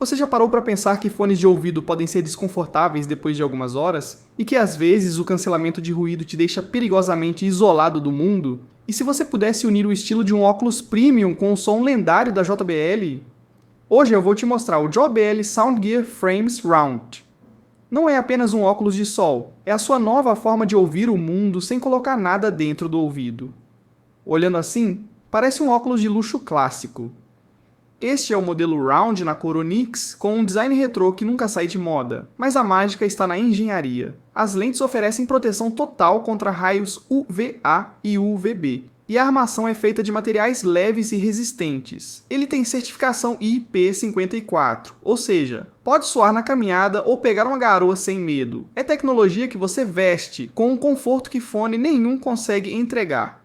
Você já parou para pensar que fones de ouvido podem ser desconfortáveis depois de algumas horas? E que às vezes o cancelamento de ruído te deixa perigosamente isolado do mundo? E se você pudesse unir o estilo de um óculos premium com o som lendário da JBL? Hoje eu vou te mostrar o JBL Soundgear Frames Round. Não é apenas um óculos de sol, é a sua nova forma de ouvir o mundo sem colocar nada dentro do ouvido. Olhando assim, parece um óculos de luxo clássico. Este é o modelo Round na cor Onyx, com um design retrô que nunca sai de moda, mas a mágica está na engenharia. As lentes oferecem proteção total contra raios UVA e UVB, e a armação é feita de materiais leves e resistentes. Ele tem certificação IP54, ou seja, pode suar na caminhada ou pegar uma garoa sem medo. É tecnologia que você veste com um conforto que fone nenhum consegue entregar.